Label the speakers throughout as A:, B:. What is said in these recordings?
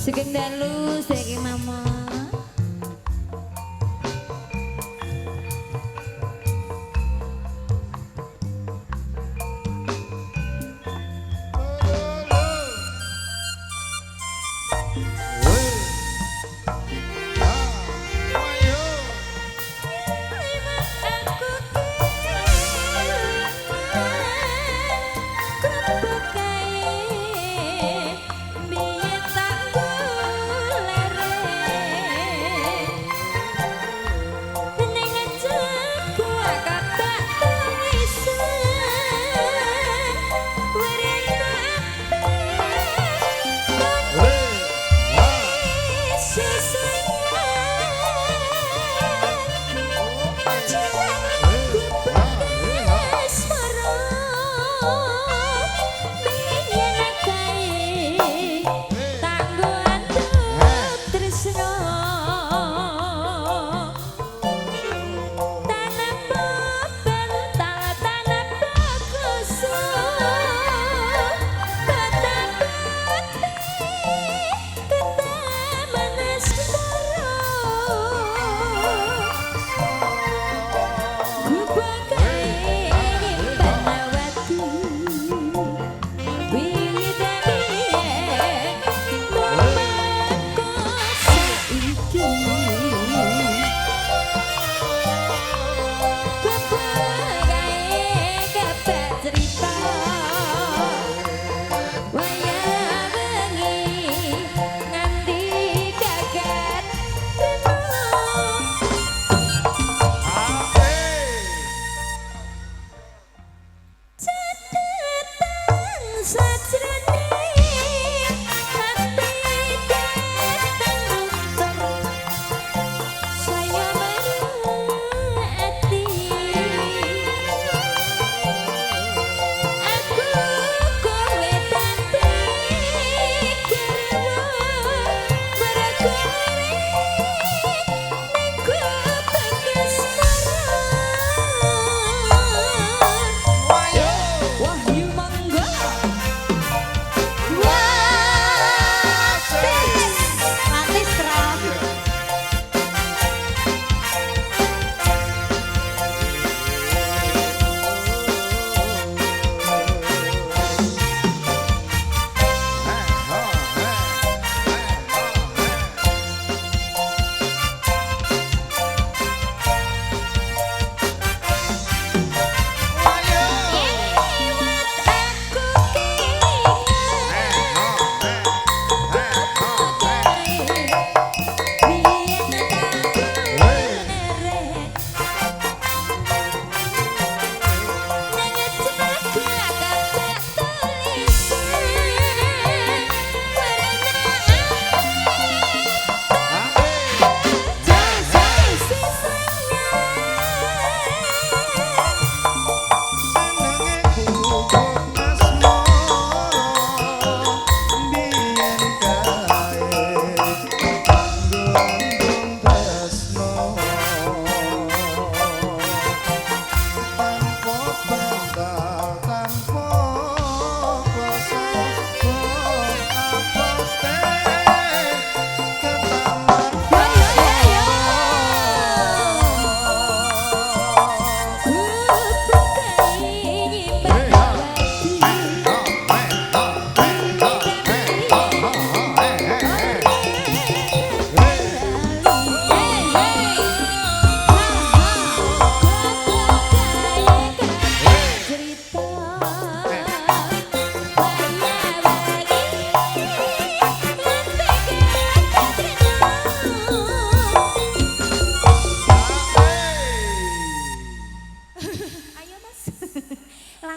A: Sugeng dalu saking mama.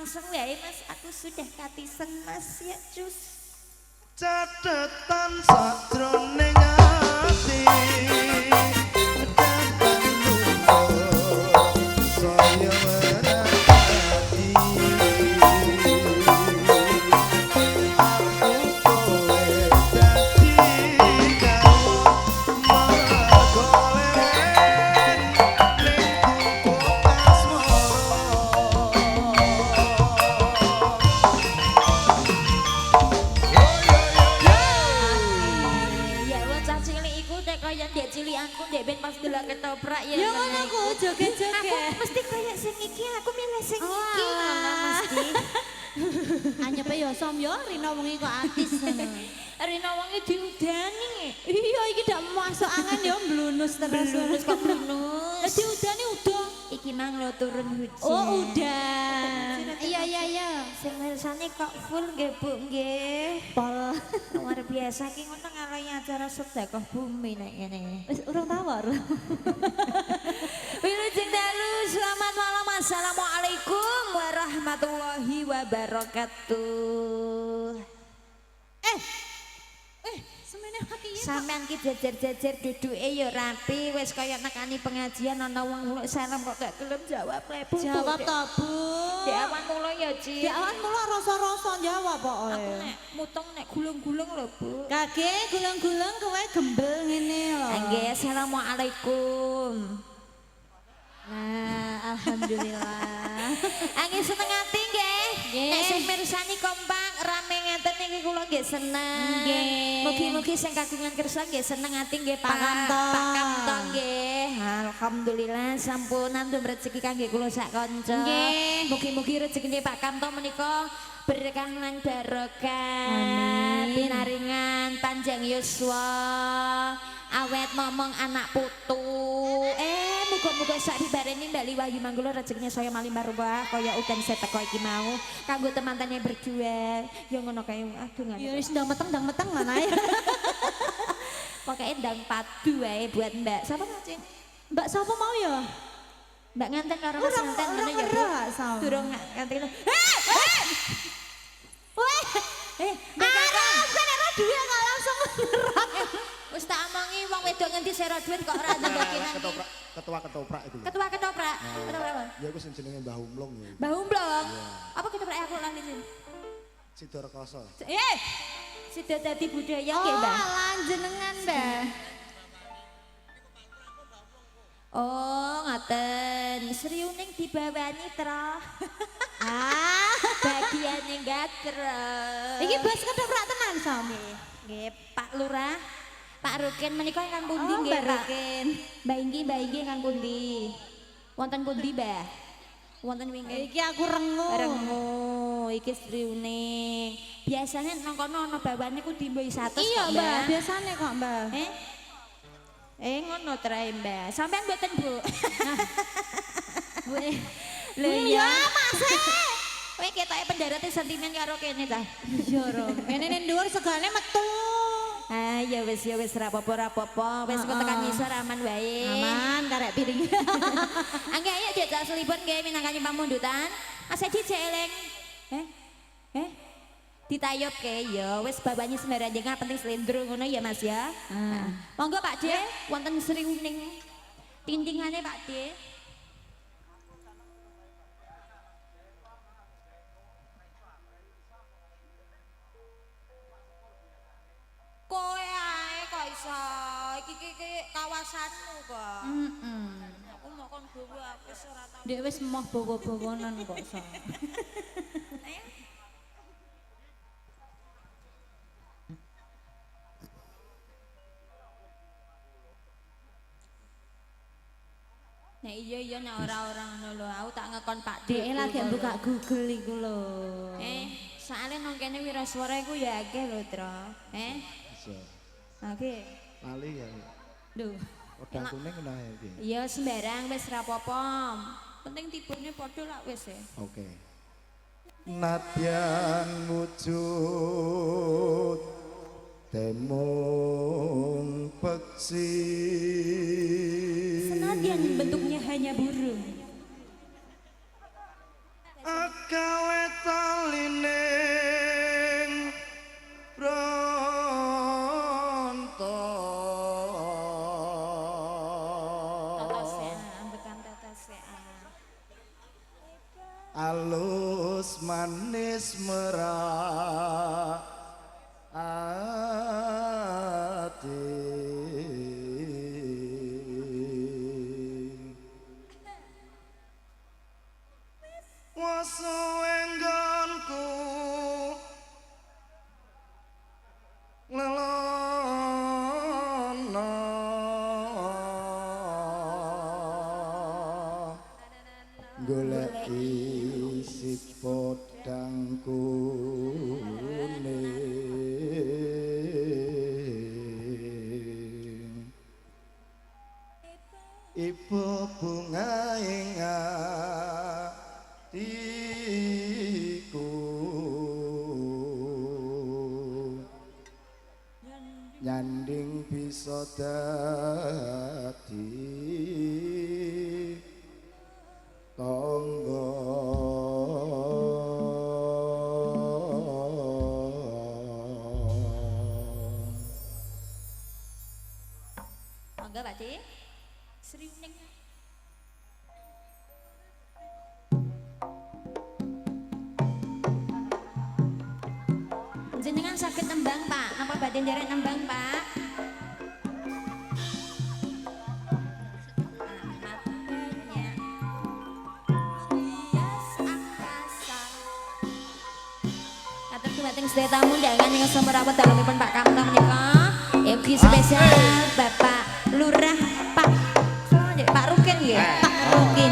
A: Langsung wae Mas, aku sudah katisen Mas ya cus.
B: Catetan sakjroning ati datang luntur saya merati aku kowe dadi kawon maragoleren ning kuku asmara.
A: Ya bocah cilik iku nek kaya ndek cilikanku ndek ben pas delok ketoprak ya.
C: Ya ngono ku joget-joget.
A: Aku mesti kaya sing iki, aku milih sing iki
C: Oh,
A: ngono mesti.
C: Anyepe ya som ya Rina wengi kok artis.
A: Rina wonge diudani.
C: Iya iki ndak masuk angin ya blunus terus.
A: Blunus kok blunus.
C: Diudani udah.
A: Iki mang lo turun hujan.
C: Oh udah. Iya.
A: Sing mirsani kok full nggih Bu nggih.
C: Pol.
A: Luar biasa ki ngono ngalami acara sedekah bumi nek ngene.
C: Wis urung tawar.
A: Wilujeng dalu, selamat malam. Assalamualaikum warahmatullahi wabarakatuh.
C: Semene hati ya.
A: Sampean ki jejer-jejer duduke ya rapi, wis kaya nekani pengajian ana wong muluk salam kok gak gelem jawab lebu.
C: Jawab to, Bu.
A: Di awan mulo ya, Ci.
C: Di awan mula rasa-rasa jawab pokoke.
A: Aku nek mutong nek gulung-gulung lho, Bu.
C: Kage gulung-gulung kowe gembel ngene lho.
A: Nggih, assalamualaikum.
C: Nah, alhamdulillah.
A: Angin seneng ati nggih.
C: Nggih.
A: Nek sing mirsani kompak rame ngeten iki kula nggih seneng.
C: Nggih.
A: Mugi-mugi sing kagungan kersa nggih seneng ati nggih Pak
C: Kamto.
A: Pak Kamto nggih. Alhamdulillah sampun nandum rezeki kangge kula sak kanca.
C: Nggih.
A: Mugi-mugi rezekine Pak Kamto menika berkah lan barokah.
C: Amin.
A: Pinaringan panjang yuswa. Awet momong anak putu. Muga-muga sak dibareni Mbak Liwayu Manggula rezekinya saya maling barubah kaya udan seteko iki mau kanggo teman-temannya berdua. Ya ngono kae aduh ngene.
C: Ya wis ndang meteng mana ya.
A: Pokoke ndang padu wae buat Mbak. Sapa Cing?
C: Mbak sapa mau ya?
A: Mbak nganten karo Mas nganten ngono ya. Bu? Durung nganten.
C: Weh,
A: Mbak Kakang.
C: kan era duwe kok langsung menyerang.
A: Wis tak omongi wong wedok ngendi sira duit kok ora ndokinan.
B: Ketua ketoprak itu.
A: Ketua ketoprak. Ketoprak apa?
B: Ya aku sing jenenge Mbah Humlong ya.
A: Mbah Umblong. Apa ketoprak aku lali Cing?
B: Sidorekoso.
A: Sudah dadi budaya
C: Oh,
A: nggih, Mbak.
C: lan jenengan, Mbak.
A: Oh, ngoten. Sriuning dibawani tra.
C: Ah,
A: Bagiane gatra.
C: iki bos ketoprak tenan sami.
A: Nggih, Pak Lurah. Pak Rukin menika ingkang pundi
C: Oh,
A: nggih,
C: Mbak
A: Pak?
C: Rukin.
A: Mbak Inggi ingkang pundi? Wonten pundi, Mbah? Wonten wingking.
C: Iki aku rengu.
A: Rengu, iki sriuning. Biasanya nang kono ana bawane ku dimboi 100
C: Iya,
A: kok,
C: Mbak, biasane kok, Mbak.
A: Ngono trae, Mbak. Sampeyan mboten, Bu?
C: Bu.
A: Lho
C: Ya, Mas.
A: Kowe ketoke pendarate sentimen karo kene ta?
C: Iya, Rom. Kene ning dhuwur segane metu.
A: Ah, ya wis ra apa-apa. Wis kok tekan ngisor aman wae.
C: Aman karek piring.
A: Angge ayo jajal selipun nggih minangkani pamundutan. Mas Edi jek eling. Ditayopke ya wis babane sembaranjang penting slendro ngono ya Mas ya. Monggo Pak De, wonten sriuning tintingane Pak De. Koe ae kok iso. Iki kawasanmu kok. Aku mau kon gowo aku wis ora tau.
C: Dek wis moh bawa-bawanan kok sa.
A: Nek iya nek ora ngono lho. Aku tak ngekon Pak
C: Dek lagi buka Google iku lho.
A: Soale nang kene wiraswara iku ya akeh lho, Tro.
B: Bisa.
A: Oke.
B: Lali ya.
A: Lho.
B: Udang kuning kena iki.
A: Iya sembarang wis ra apa-apa. Penting tibune padha lak wis ya.
B: Oke. Nadyan wujud temung peksi.
A: Senadyan bentuknya hanya burung.
B: Aku gawe talining bronto alus manis merah ati wasuenggonku lelono golek isi podangku ibu bunga ing atiku nyanding bisa dadi tangga
A: monggo Pak Dik sriuning jenengan sakit nembang Pak napa badhe nderek nembang Pak Bating sedaya tamu undangan yang semerawat dalemipun Pak Kamto menika. Yogi spesial Bapak Lurah Pak Pak Rukin nggih, Pak Rukin.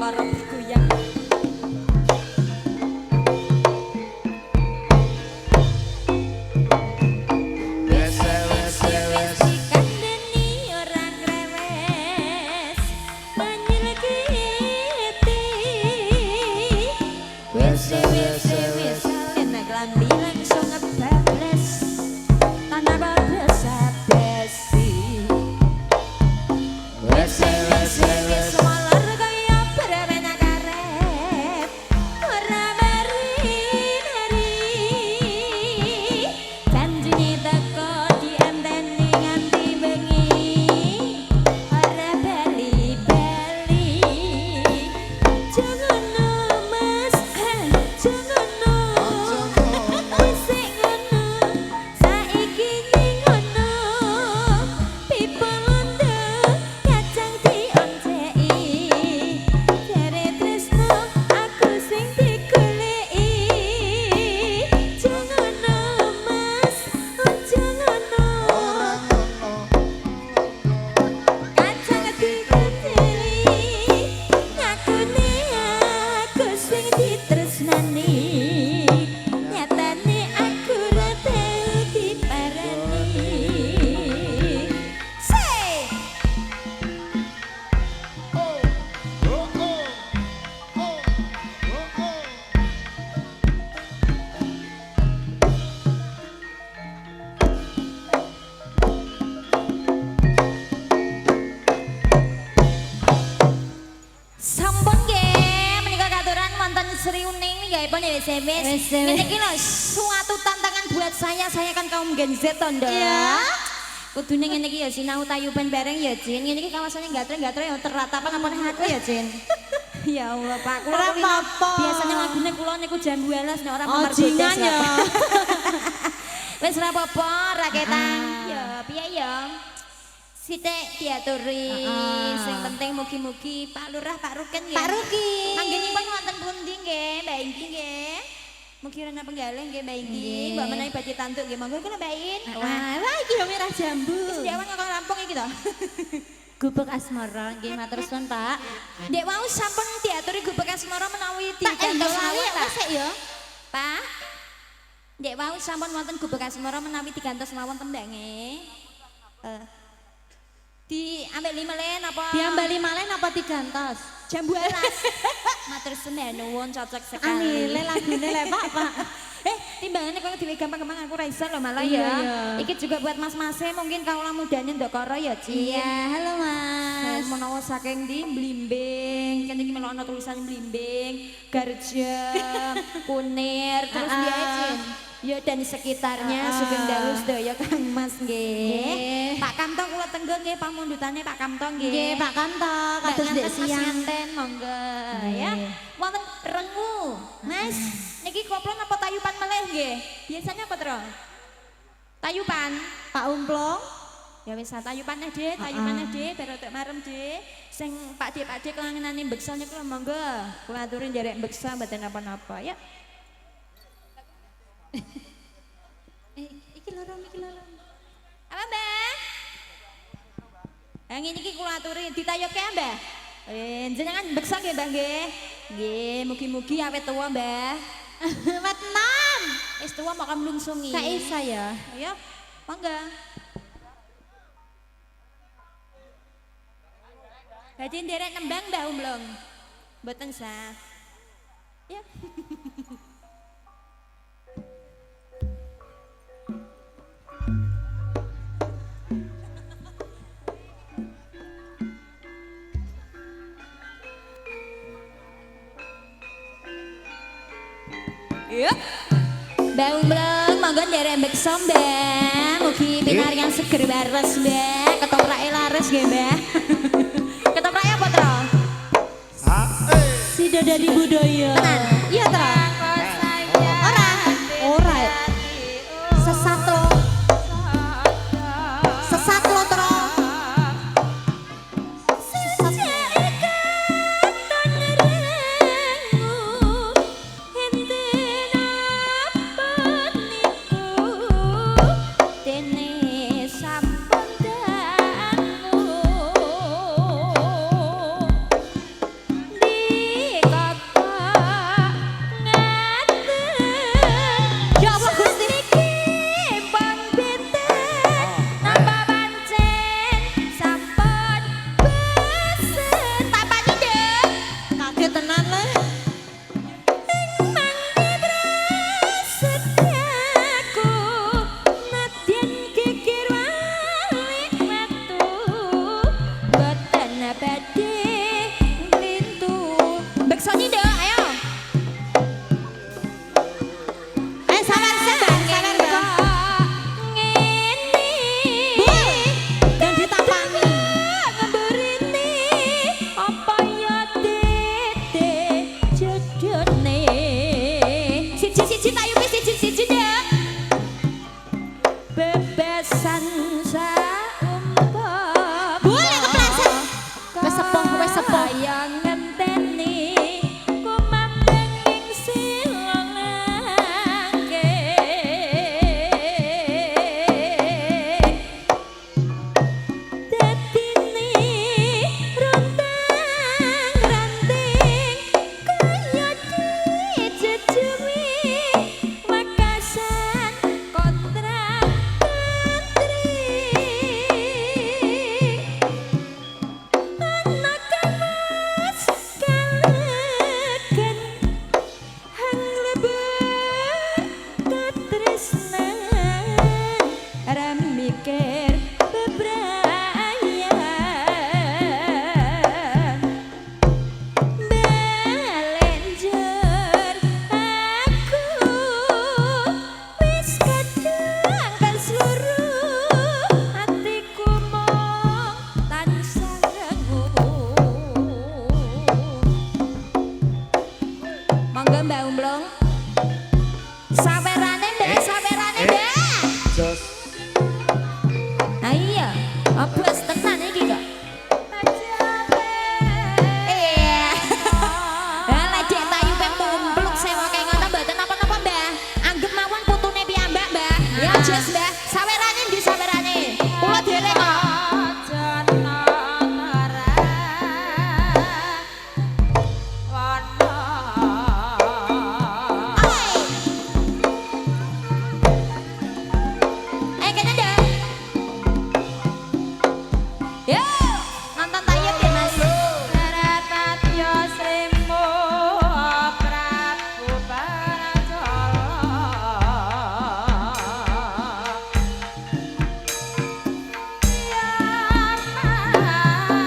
A: perkara goyang. Dikandani orang rewes menyelekiti. Wes enak lambi langsung ngebablas tanah bablas abesi. Wes walar kaya beremek karet ora mari-mari. Janjine teko dienteni nganti bengi ora bali-bali. Jangan mas, jangan wis ngono saiki ngono pipa londo kacang dionceki jare tresno aku sing digoleki. Jangan mas, jangan kacang digoteli ngakune aku sing ditresnani. Nyatane aku ora tau diparani. Say sampun nggih menika katuran wonten Sri Uning nggihipun ya wis. Ini iki lho suatu tantangan buat saya kan kaum Gen Z to, Ndok.
C: Iya.
A: Kudune ngene iki ya sinau tayuban bareng ya, Jin. Ngene iki kawasannya gatre-gatre ya teratapan apa nek aku ya, Jin. Ya Allah, Pak. Kula
C: Ora
A: kulino
C: apa-apa.
A: biasanya lagune kula niku jambu alas nek ora
C: Ojingan ya.
A: Wis ora apa-apa, raketan. Ya, piye ya? Sithik diaturi. Sing penting mugi-mugi Pak Lurah, Pak Rukin nggih.
C: Pak Rukin.
A: Anggenipun wonten pundi nggih, Mbak Inggi nggih? Mugi rena penggalih nggih Mbak Inggi.
C: Nggih.
A: Mbak menawi badhe tantuk nggih, monggo kula Mbak In.
C: Wah, iki yo merah jambu.
A: Wis diawan kok rampung iki to.
C: Gubuk asmara nggih matur suwun, Pak.
A: Dek wau sampun diaturi gubek asmara menawi
C: Tak
A: digantos
C: lali
A: mawon ta?
C: wis ya.
A: Pak. Dek wau sampun wonten gubek asmara menawi digantos mawon tembange. Diambil 5 len apa?
C: Diambali malih napa digantos?
A: Jambu alas. Matur nuwun cocok sekali.
C: Anile lagune le, Pak.
A: Timbangannya kalau diwe gampang-gampang aku ra iso lho malah
C: Iya,
A: ya.
C: iya.
A: Iki juga buat mas-masnya mungkin kaula mudane ndokoro ya, Ci.
C: Iya, halo Mas.
A: Menawa saking ndi Blimbing, kene iki melok ana tulisan Blimbing, Garjem, Kunir, terus
C: Ah,
A: dia Cin. Ya dan sekitarnya Sugeng Dalu sedaya Kang Mas nggih.
C: Nggih.
A: Pak Kamto kula tenggo nggih pamundutane Pak Kamto nggih.
C: Nggih, Pak Kanto, kados
A: Mbak
C: ndek
A: nganten Mas
C: siang.
A: nganten monggo ya. Wonten rengu. Mas, niki koplo napa tayupan meleh nggih? Biasanya apa, Tro? Tayupan.
C: Pak Umplong.
A: Ya wis tayupan ade, tayupan ade, berotok marem de. Sing Pak De kelangenane beksa niku lho, monggo. Kula aturi nderek beksa mboten napa-napa ya.
C: Iki loro.
A: Apa, Mbah? Yang ini kula aturi ditayokke, Mbah. Jenengan beksa nggih, Mbah nggih. Nggih, mugi-mugi awet tuwa, Mbah.
C: Wetenan.
A: Wis tuwa mok mlungsungi.
C: Gak isa ya.
A: Ayo, monggo. Badhe nderek nembang Mbah Umlong. Mboten sah. Ya. Yuk. Mbak Umlong, monggo nderek beksa, Mbak. Mugi pinaringan seger waras, Mbak. Ketoprake laris nggih, Mbak. Ketoprake apa, Tro?
C: Sida dari budaya.
A: Tenan.
C: Iya, Tra. Ora. Sesat lo. Sesat lo, Tra.
A: Di Monggo Mbak Umblung. Sawerane Mbak, sawerane Mbak.
B: Jos
A: Ah iya, abas tenan iki kok. Iya. Lah Dek Tayu ping mumpluk sewa kaya ngono mboten napa-napa Mbah. Anggep mawon putune piyambak Mbah. Ya Jos Mbah, sawerane ndi sawerane? Kula dhewe kok. Kene ndak? Yo, nonton tayub ya Mas.
D: Naratyo Srimo Prabu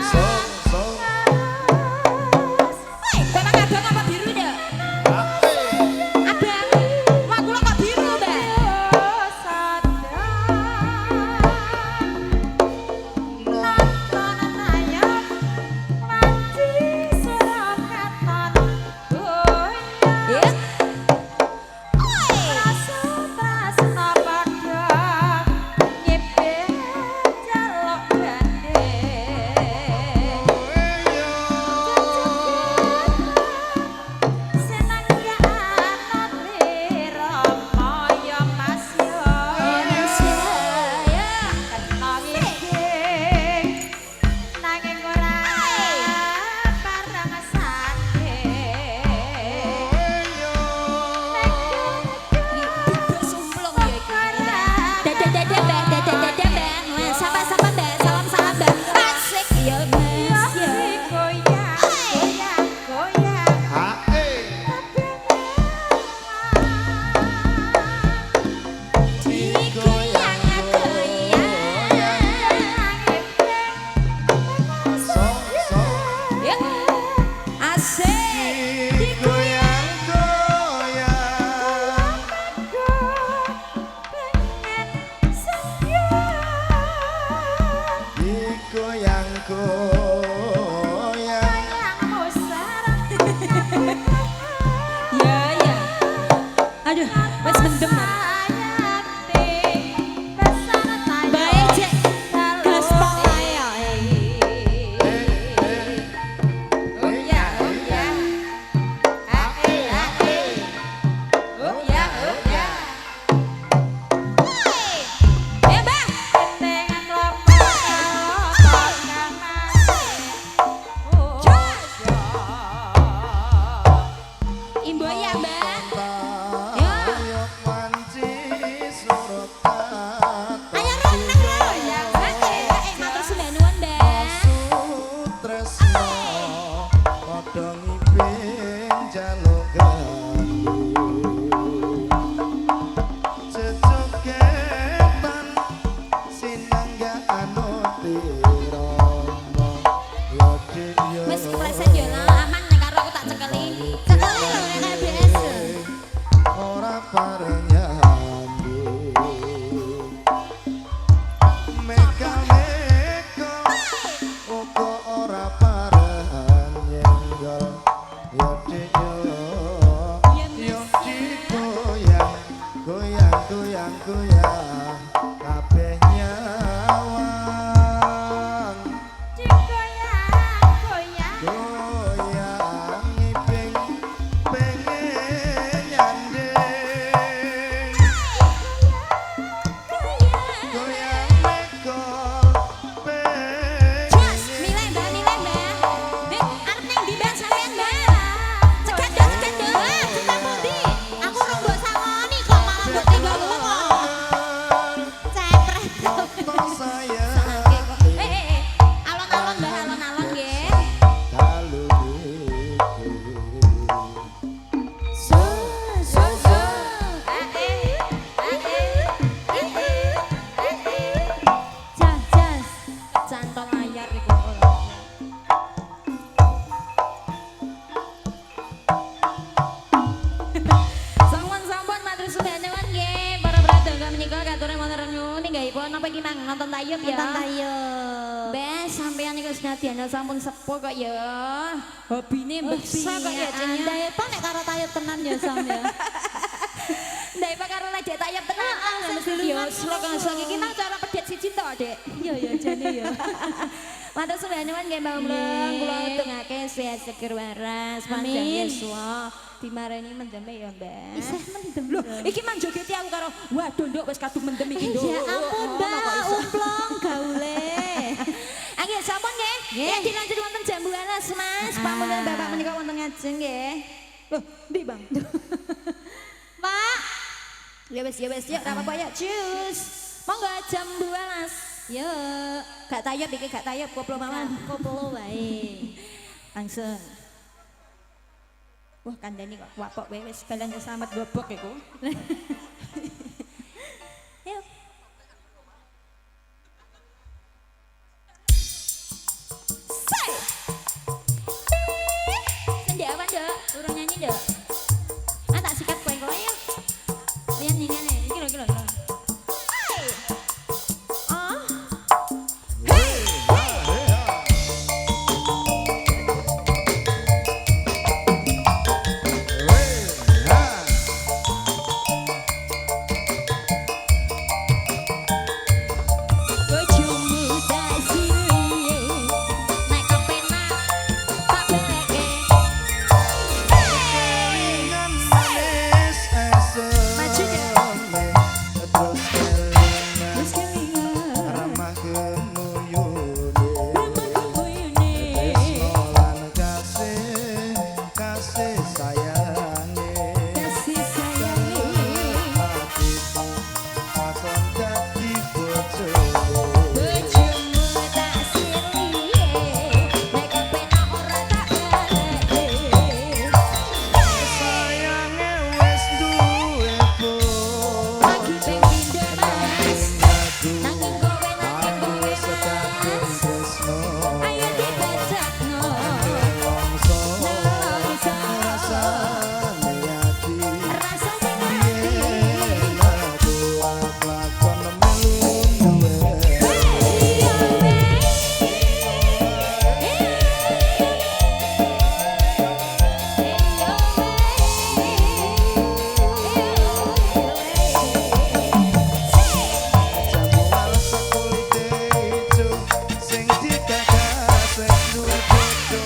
B: song song
A: Woi, kowe mang abang apa biru ndak? Abang. Wah, kula kok biru, Mbak. Ya. Oi. Aduh, wes mendem bae cek gaspol ae. Ya, Mbak. Imbo ya, Mbak. Ayo reneng lho. Matur sembah nuwun, Mbak. Wes kepleset yo lah, aman nek karo aku tak cekeli. Cekeli lho nek biasa.
B: Ora pareng nyambi meka meka uga ora pareng nyenggol yo diyo yo digoyang goyang goyang goyang kabeh nyawang goyang iping pengen nyanding goyang meko
A: Jos, milih Mbak, milih Mbak. Dik, arep ning ndi Mbak sampean, Mbak? Cekat dah, cekat dah. Kita pundi? Aku ora mbok sangoni kok malah mbok tinggal kok. Cepret.
B: saya
A: Sangke kok. Alon-alon Mbak, alon-alon nggih.
B: dalu
A: So, so, so. Jas, jas. Cantol layar iku. Sampun-sampun matur sembah nuwun nggih. Para pradangga menika katurun matur nuwun ninggahipun napa iki mang nonton tayub ya.
C: Nonton tayub.
A: Bes sampean iki senadyan sampun sepuh kok ya. Hobine mbeksa kok ya jenenge.
C: Andai apa nek karo tayub tenan ya Sam ya.
A: Ndek pak karo lejek tayub tenan. Yo slok iki nang cara pedet siji to, Dek.
C: Iya ya jane ya.
A: Matur suwun nyuwun nggih Mbak Mleng, kula tungake sehat seger waras, panjang
C: Amin.
A: yuswa, dimarani mendeme ya, Mbak.
C: Isih mendem.
A: Loh, iki manjogeti aku karo waduh nduk wis kadung mendem iki nduk.
C: Ya ampun Mbak, umplong gaule.
A: Nggih, sampun nggih. Ya dilanjut wonten jambu alas, Mas. Pamunten Bapak menika wonten ngajeng nggih. Loh, ndi, Bang?
C: Pak.
A: Ya wis, yuk, ra apa-apa ya, cus. Monggo jambu alas.
C: Yo,
A: Gak tayub iki, gak tayub koplo mawon.
C: koplo wae.
A: Langsung. Wah, kandhani kok wapok wae wis balan selamat gobok iku. Yuk. Say. Senjawan, Dok. Urung nyanyi, Dok. Ah, tak sikat kowe ya. Lihat nih ngene, iki lho, iki lho. Hey. Oh. Hey. Bojomu tak siriye, nek kepenak tak beleke.
B: Kelingan manis
A: Maju, Dek.
B: terus kelingan
A: Wis kelingan,
B: ramah kemuyune
A: buyune.
B: Tresnolan kasih kasih sayange
A: Kasih sayange.
B: hatiku takon dadi bojone
A: Bojomu tak siriye, nek kepenak ora tak beleke.
B: sayange wis duwe
A: Lagi
B: bojo
A: ping pindho, Mas. Nanging kowe
B: aku sedang
A: Mas.
B: tresno
A: Ayo dibacakno.
B: Nelongso
A: Nelongso.
B: rasane ati
A: Rasane
B: yen aku lakon melu duwe Jambu alas kulite ijo sing dikakas duwe bojo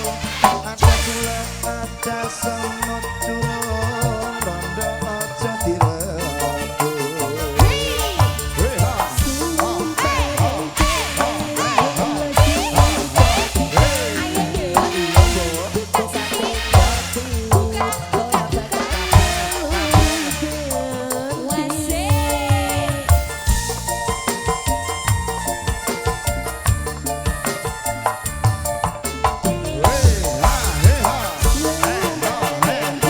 B: ada gula ada semut turun rondo aja dirego Hey ha hey ha hey ha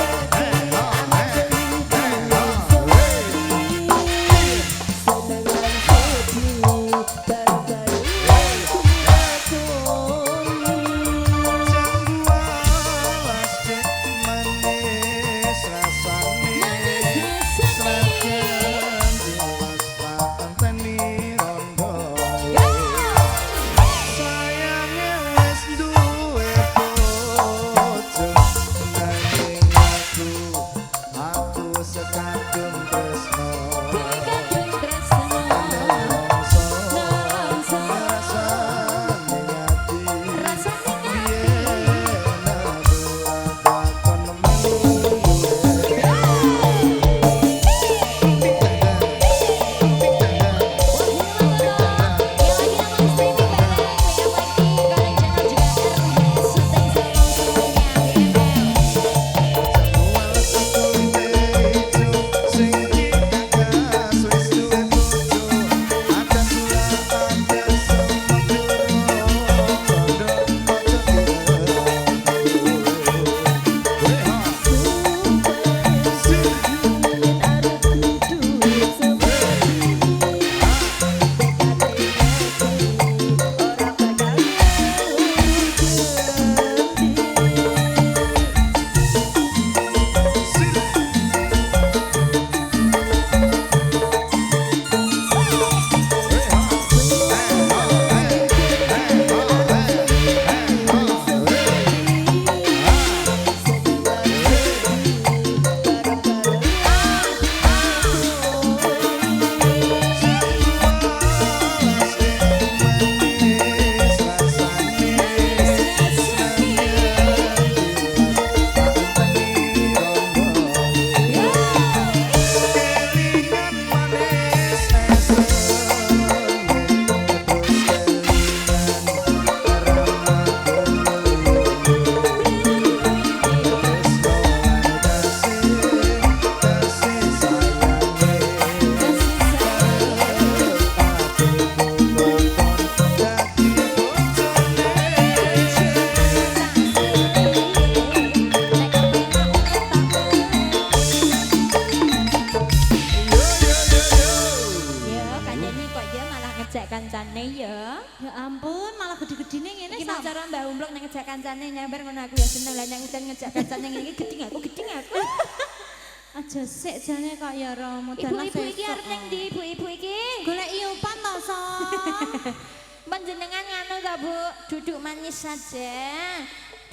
A: ngejak kancane nyambar ngono aku ya seneng lah nek udan ngejak kancane ngene iki geding aku.
C: Aja sik jane kok ya ro modal
A: Ibu-ibu iki arep ning ndi ibu-ibu iki?
C: golek iupan to, Som.
A: Panjenengan nganu ta, Bu? Duduk manis saja.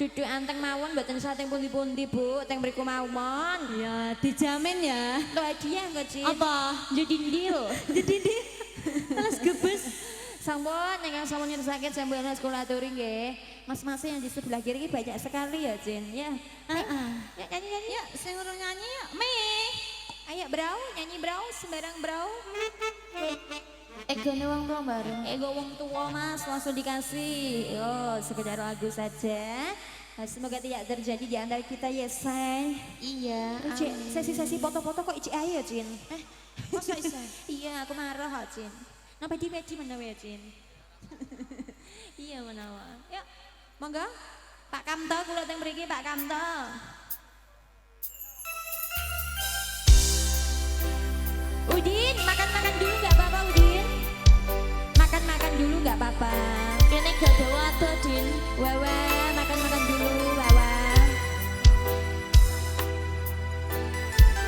A: Duduk anteng mawon mboten sating pundi-pundi, Bu. Teng mriku mawon.
C: Ya, dijamin ya.
A: Lho hadiah engko, Cin.
C: Apa?
A: Judindil.
C: Jadi terus gebes.
A: Sampun ingkang sampun nyersake sampeyan sekolah turi nggih. Mas-mas yang di sebelah kiri ini banyak sekali ya, Cin. Ya.
C: Heeh.
A: Ya nyanyi-nyanyi.
C: Ya, sing urung nyanyi yuk. Mi.
A: Ayo brau, nyanyi brau, sembarang brau.
D: Egone wong tua bareng.
A: Ego wong tua Mas, langsung dikasih. Oh, sekedar lagu saja. Nah, semoga tidak terjadi di antara kita ya, say.
D: Iya.
A: Cik, sesi-sesi foto-foto kok icik ayo, Cin.
C: Masa isa?
A: Iya, aku marah kok, Cin. Napa di menawa ya, Cin? Iya, menawa. Yuk, monggo. Pak Kamto, kula teng mriki, Pak Kamto. Udin, makan-makan dulu nggak apa-apa, Udin. Makan-makan dulu nggak apa-apa.
D: Kene gak ada wadah, Din.
A: Wawa, makan-makan dulu, Wawa.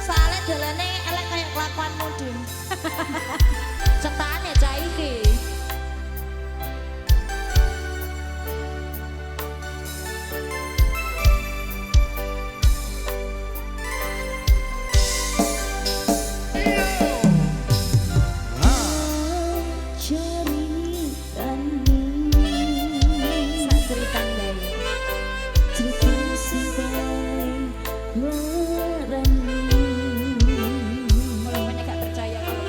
D: Soalnya dalane elek kayak kelakuanmu, Din.
A: Cetane cah iki. Sak ceritan bae. Kalau banyak gak percaya kalau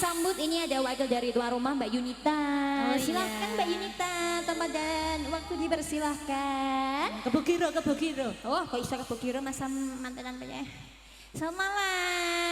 A: sambut ini ada wakil dari tuan rumah Mbak Yunita.
C: Oh,
A: Silahkan
C: iya.
A: Mbak Yunita, tempat dan waktu dipersilahkan.
C: Kebogiro, kebogiro.
A: Oh, kok iso kebogiro masa mantenan Pak ya. Selamat malam.